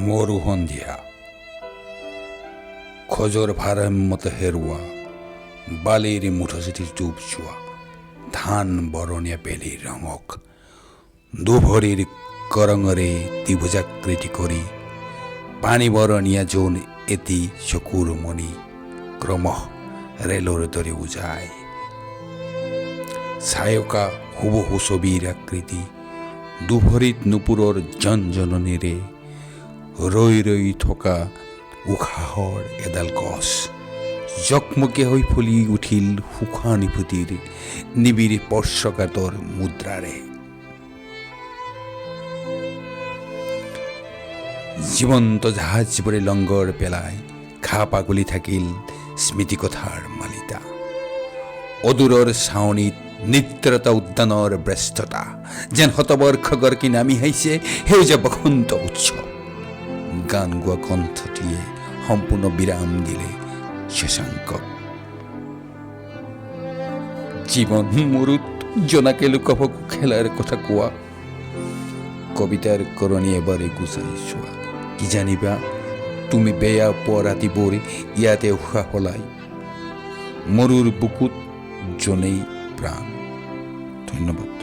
মৰু সন্ধিয়া খোজৰ ভাৰসাম্যতা হেৰুৱা বালিৰ মুঠচিটি ডুব যোৱা ধান বৰণীয়া বেলিৰ ৰঙক দুভৰিৰ কৰঙৰে ত্ৰিভুজাকৃতি কৰি পানী বৰণীয়া জোন এটি চকুৰ মণি ক্ৰমশ ৰেলৰ দৰে উজায় ছায়কা হুবহু ছবিৰ আকৃতি দুভৰিত নুপুৰৰ জনজননীৰে ৰৈ ৰৈ থকা উশাহৰ এডাল গছ জকমকে হৈ ফুলি উঠিল সুখানুভূতিৰ নিবিড় স্পৰ্শকাতৰ মুদ্ৰাৰে জীৱন্ত জাহাজবোৰে লংগৰ পেলাই ঘা পাগলি থাকিল স্মৃতিকথাৰ মালিতা অদূৰৰ ছাউনীত নিত্যতা উদ্যানৰ ব্যস্ততা যেন শতবৰ্ষ গৰকি নামি আহিছে সেউজীয়া বসন্ত উৎসৱ গান গোৱা কণ্ঠটিয়ে সম্পূৰ্ণ বিৰাম দিলে শশাংকক জীৱন মৰুত জনাকে লোকভক খেলাৰ কথা কোৱা কবিতাৰ কৰণী এবাৰে গুচাই চোৱা কি জানিবা তুমি বেয়া পোৱা ৰাতিবোৰ ইয়াতে উশাহ সলাই মৰুৰ বুকুত জনেই প্ৰাণ ধন্যবাদ।